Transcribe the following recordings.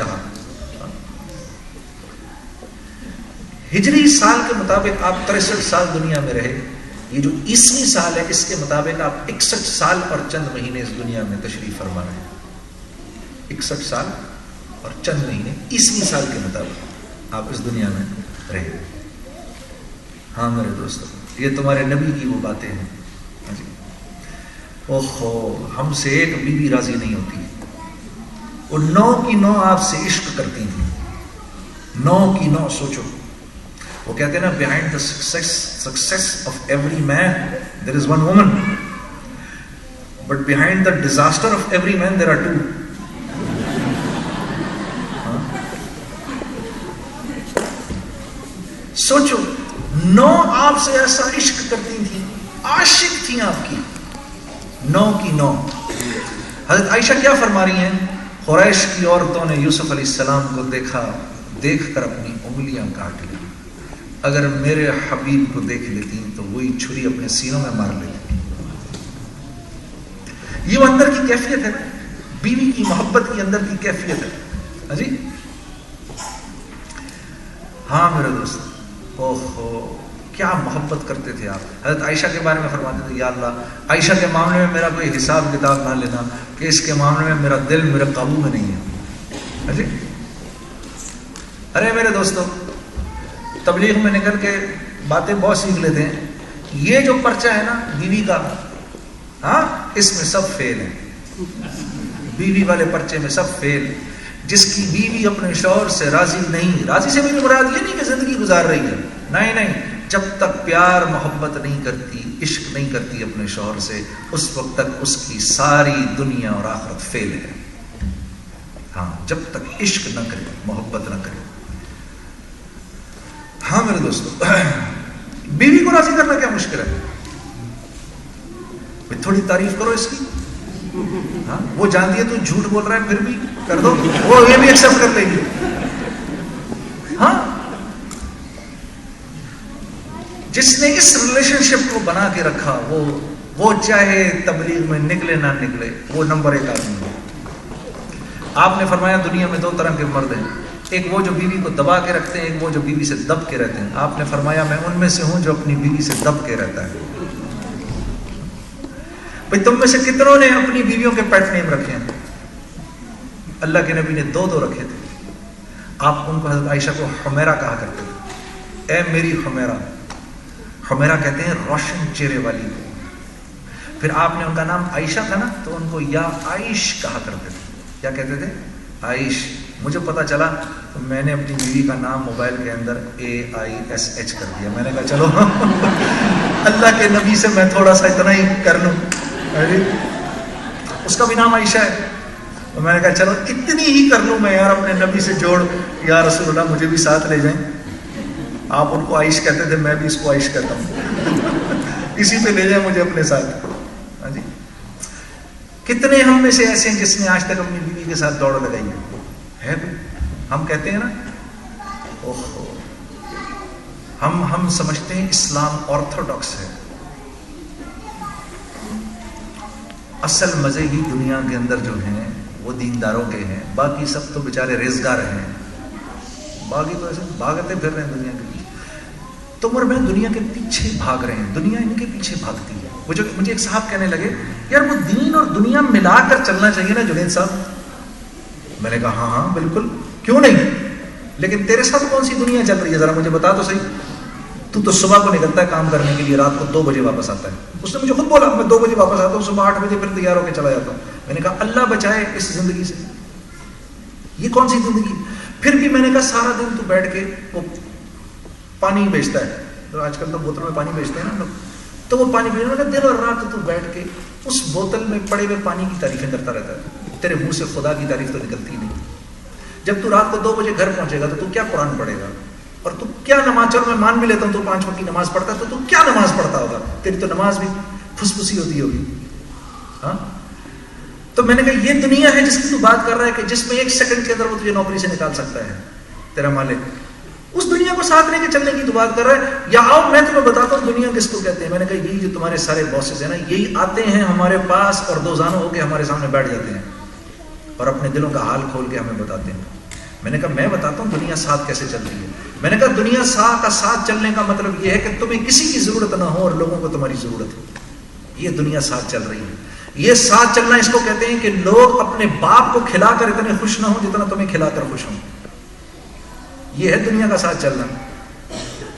چاہا. ہجری سال کے مطابق آپ 63 سال دنیا میں رہے. یہ جو عیسوی سال ہے اس کے مطابق آپ 61 سال اور چند مہینے اس دنیا میں تشریف فرما رہے ہیں. 61 سال اور چند مہینے عیسوی سال کے مطابق آپ اس دنیا میں رہے. ہاں میرے دوستو، یہ تمہارے نبی کی وہ باتیں ہیں. اوہو، ہم سے ایک بیوی راضی نہیں ہوتی. وہ 9 کی 9 آپ سے عشق کرتی ہیں. 9 کی 9. سوچو، وہ کہتے ہیں نا behind the success of every man there is one woman, but behind the disaster of every man there are 2. سوچو، 9 آپ سے ایسا عشق کرتی تھیں، عاشق تھیں آپ کی. 9 کی 9. حضرت عائشہ کیا فرما رہی ہیں؟ قریش کی عورتوں نے یوسف علیہ السلام کو دیکھا، دیکھ کر اپنی انگلیاں کاٹ لی. اگر میرے حبیب کو دیکھ لیتی تو وہی چھری اپنے سینوں میں مار لیتی. یہ وہ اندر کی کیفیت ہے، بیوی کی محبت کی اندر کی کیفیت ہے. جی ہاں میرے دوست، اوہو کیا محبت کرتے تھے آپ. حضرت عائشہ کے بارے میں فرماتے تھے، یا اللہ عائشہ کے معاملے میں میرا کوئی حساب کتاب نہ لینا کہ اس کے معاملے میں میرا دل میرے قابو میں نہیں ہے. جی ارے میرے دوستو، تبلیغ میں نکل کے باتیں بہت سیکھ لیتے ہیں. یہ جو پرچہ ہے نا بیوی کا، ہاں اس میں سب فیل ہے. بیوی والے پرچے میں سب فیل. جس کی بیوی اپنے شوہر سے راضی نہیں، راضی سے میری مراد یہ نہیں کہ زندگی گزار رہی ہے، نہیں، جب تک پیار محبت نہیں کرتی، عشق نہیں کرتی اپنے شوہر سے، اس وقت تک اس کی ساری دنیا اور آخرت فیل ہے. ہاں جب تک عشق نہ کرے، محبت نہ کرے. ہاں میرے دوستو، بیوی کو راضی کرنا کیا مشکل ہے؟ تھوڑی تعریف کرو اس کی. ہاں وہ جانتی ہے تو جھوٹ بول رہا ہے، پھر بھی کر دو، وہ یہ بھی ایکسپٹ کر لیں گے. ہاں جس نے اس ریلیشن شپ کو بنا کے رکھا، وہ چاہے تبلیغ میں نکلے نہ نکلے، وہ نمبر 1 آدمی ہے. آپ نے فرمایا دنیا میں 2 طرح کے مرد ہیں، ایک وہ جو بیوی کو دبا کے رکھتے ہیں، ایک وہ جو بیوی سے دب کے رہتے ہیں. آپ نے فرمایا میں ان میں سے ہوں جو اپنی بیوی سے دب کے رہتا ہے. بھئی تم میں سے کتنوں نے اپنی بیویوں کے پیٹ نیم رکھے ہیں؟ اللہ کے نبی نے 2 رکھے تھے. آپ ان کو حضرت عائشہ کو حمیرہ کہا کرتے تھے. اے میری حمیرہ. حمیرہ کہتے ہیں روشن چہرے والی کو. پھر آپ نے ان کا نام عائشہ تھا نا تو ان کو یا عائش کہا کرتے تھے. کیا کہتے تھے؟ عائش. مجھے پتا چلا تو میں نے اپنی بیوی کا نام موبائل کے اندر AISH کر دیا. میں نے کہا چلو اللہ کے نبی سے میں تھوڑا سا اتنا ہی کر لوں. اس کا بھی نام عائشہ ہے. تو میں نے کہا چلو اتنی ہی کر لوں میں یار، اپنے نبی سے جوڑ، یا رسول اللہ مجھے بھی ساتھ لے جائیں. آپ ان کو عائش کہتے تھے، میں بھی اس کو عائش کہتا ہوں. اسی پہ لے جائیں مجھے اپنے ساتھ. ہاں جی، کتنے ہم میں سے ایسے ہیں جس نے آج تک اپنی بیوی کے ساتھ دوڑ لگائی ہے؟ ہم کہتے ہیں نا اوہو، ہم سمجھتے ہیں اسلام آرتھوڈاکس ہے. اصل مزے ہی دنیا کے اندر جو ہیں وہ دینداروں کے ہیں، باقی سب تو بیچارے ریزگار ہیں. باقی تو ایسے بھاگتے پھر رہے ہیں دنیا کے پیچھے. تم اور میں دنیا کے پیچھے بھاگ رہے ہیں، دنیا ان کے پیچھے بھاگتی ہے. مجھے ایک صاحب کہنے لگے یار وہ دین اور دنیا ملا کر چلنا چاہیے نا جنید صاحب. میں نے کہا ہاں بالکل، کیوں نہیں، لیکن تیرے ساتھ کون سی دنیا چل رہی ہے ذرا مجھے بتا تو صحیح. تو صبح کو نکلتا ہے کام کرنے کے لیے، رات کو 2 بجے واپس آتا ہے. اس نے مجھے خود بولا میں 2 بجے واپس آتا ہوں، صبح 8 بجے پھر تیار ہو کے چلا جاتا ہوں. میں نے کہا اللہ بچائے اس زندگی سے، یہ کون سی زندگی. پھر بھی میں نے کہا سارا دن تو بیٹھ کے وہ پانی بیچتا ہے، تو آج کل تو بوتل میں پانی بیچتے ہیں نا لوگ، تو وہ پانی پینے کا دن اور رات تو بیٹھ کے اس بوتل میں پڑے ہوئے پانی کی تعریفیں کرتا رہتا ہے. تیرے منہ سے خدا کی تعریف تو نکلتی نہیں. جب تو رات کو 2 بجے گھر پہنچے گا تو کیا قرآن پڑھے گا، اور تو کیا نماز. چلو میں مان بھی لیتا ہوں تو 5 وقت کی نماز پڑھتا ہے، تو کیا نماز پڑھتا ہوگا؟ تیری تو نماز بھی پھسپھسی ہوتی ہوگی. ہاں تو میں نے کہا یہ دنیا ہے جس کی تو بات کر رہا ہے کہ جس میں 1 سیکنڈ کے اندر وہ تجھے نوکری سے نکال سکتا ہے تیرا مالک. اس دنیا کو ساتھ لے کے چلنے کی تو بات کر رہا ہے. یا آؤ میں تمہیں بتاتا ہوں دنیا کس کو کہتے ہیں. میں نے کہا یہی جو تمہارے سارے باسز ہیں نا، یہی آتے ہیں ہمارے پاس اور 2 زانوں ہو کے ہمارے سامنے بیٹھ جاتے ہیں اور اپنے دلوں کا حال کھول کے ہمیں بتاتے ہیں. میں نے کہا میں بتاتا ہوں دنیا ساتھ کیسے چل رہی ہے. میں نے کہا دنیا کا ساتھ چلنے کا مطلب یہ ہے کہ تمہیں کسی کی ضرورت نہ ہو اور لوگوں کو تمہاری ضرورت ہو. یہ دنیا ساتھ چل رہی ہے. یہ ساتھ چلنا اس کو کہتے ہیں کہ لوگ اپنے باپ کو کھلا کر اتنے خوش نہ ہوں جتنا تمہیں کھلا کر خوش ہوں. یہ ہے دنیا کا ساتھ چلنا.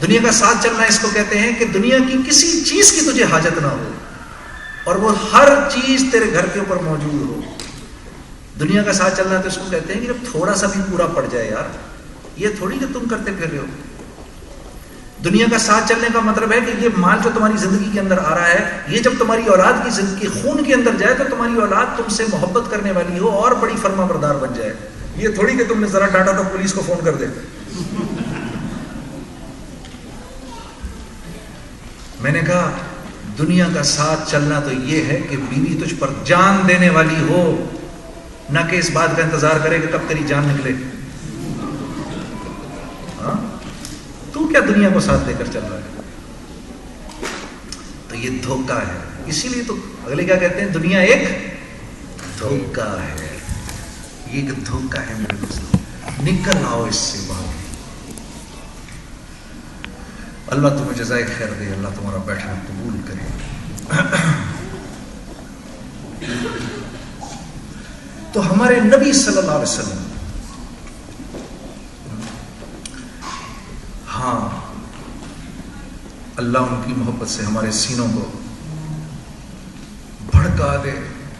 دنیا کا ساتھ چلنا اس کو کہتے ہیں کہ دنیا کی کسی چیز کی تجھے حاجت نہ ہو اور وہ ہر چیز تیرے گھر کے اوپر موجود ہو. دنیا کا ساتھ چلنا تو اس کو کہتے ہیں کہ جب تھوڑا سا بھی پورا پڑ جائے یار, یہ تھوڑی کہ تم کرتے پھر رہے ہو. دنیا کا ساتھ چلنے کا مطلب ہے کہ یہ مال جو تمہاری زندگی کے اندر آ رہا ہے, یہ جب تمہاری اولاد کی زندگی خون کے اندر جائے تو تمہاری اولاد تم سے محبت کرنے والی ہو اور بڑی فرما بردار بن جائے. یہ تھوڑی کہ تم نے ذرا ڈانٹا تو پولیس کو فون کر دے. میں نے کہا دنیا کا ساتھ چلنا تو یہ ہے کہ بیوی تجھ پر جان دینے والی ہو, نہ کہ اس بات کا انتظار کرے کہ کب تیری جان نکلے. ہاں تو کیا دنیا کو ساتھ دے کر چل رہا ہے؟ تو یہ دھوکہ ہے. اسی لیے تو اگلے کیا کہتے ہیں, دنیا ایک دھوکہ ہے. یہ ایک دھوکہ ہے میرے دوستوں, نکل آؤ اس سے باہر. اللہ تمہیں جزائے خیر دے, اللہ تمہارا بیٹھنا قبول کرے. تو ہمارے نبی صلی اللہ علیہ وسلم, ہاں اللہ ان کی محبت سے ہمارے سینوں کو بھڑکا دے.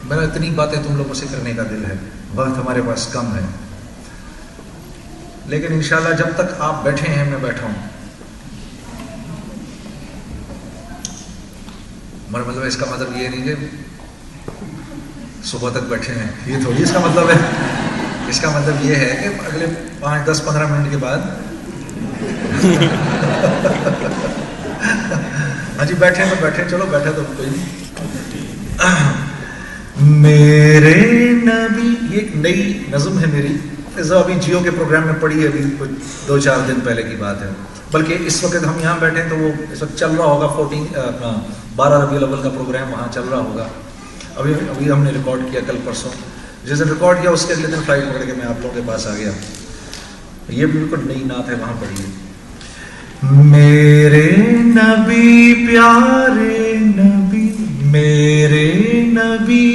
میرا اتنی باتیں تم لوگوں سے کرنے کا دل ہے, وقت ہمارے پاس کم ہے, لیکن انشاءاللہ جب تک آپ بیٹھے ہیں میں بیٹھا ہوں. ہمارا مطلب اس کا مطلب یہ نہیں کہ صبح تک بیٹھے ہیں, یہ تھوڑی اس کا مطلب ہے. اس کا مطلب یہ ہے کہ اگلے 5, 10, 15 منٹ کے بعد ہاں جی بیٹھے تو بیٹھے, چلو بیٹھے تو کوئی نہیں. میرے نبی, یہ ایک نئی نظم ہے میری, ابھی جیو کے پروگرام میں پڑھی ہے, ابھی کچھ 2-4 دن پہلے کی بات ہے. بلکہ اس وقت ہم یہاں بیٹھے تو وہ اس وقت چل رہا ہوگا 12 ربیع الاول کا پروگرام وہاں چل رہا ہوگا. ابھی ہم نے ریکارڈ کیا کل پرسوں, جس دن ریکارڈ کیا اس کے اگلے دن فلائٹ پکڑ کے میں آپ لوگوں کے پاس آ گیا. یہ بالکل نئی نعت ہے, وہاں پڑھیے. میرے نبی پیارے نبی, میرے نبی,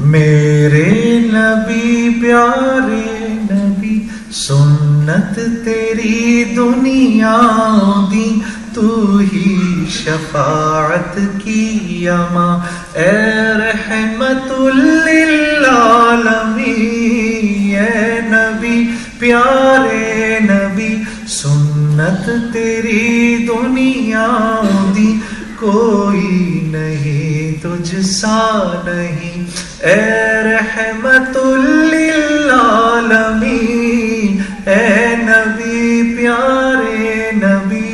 میرے نبی پیارے نبی, سنت تیری دنیا دی, تو ہی شفاعت کی اما, اے رحمت للعالمین, اے نبی پیارے نبی, سنت تیری دنیا دی, کوئی نہیں تجھ سا نہیں, اے رحمت للعالمین, اے نبی پیارے نبی.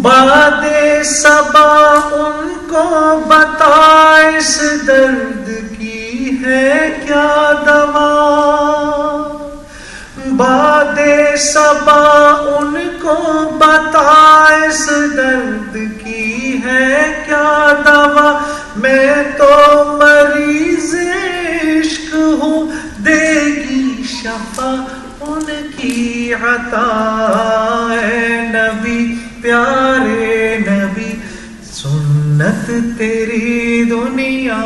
باد صبا ان کو بتا اس درد کی ہے کیا دوا, باد صبا ان کو بتا اس درد کی ہے کیا دوا, میں تو مریض عشق ہوں, دے گی شفا ان کی عطا, اے نبی پیارے نبی, سنت تیری دنیا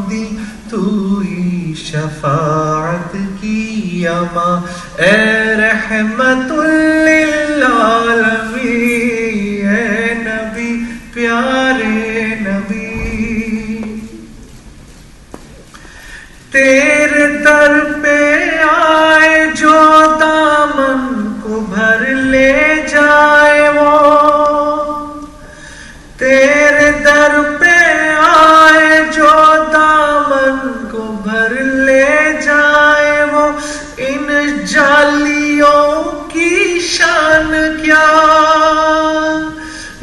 دی, تو ہی شفاعت کی اما, اے رحمت للعالمین, اے نبی پیارے نبی. تیرے در پہ آئے جو دامن کو بھر لے جائے, وہ تیرے در پہ آئے جو دامن کو بھر لے جائے, وہ ان جالیوں کی شان کیا,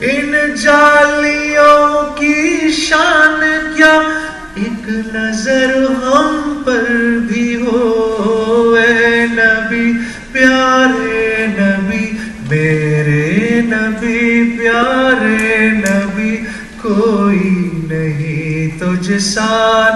ان جالیوں کی شان کیا, ایک نظر ہم پر بھی ہو, اے نبی پیارے نبی, میرے نبی پیارے نبی, کوئی نہیں تجھ سا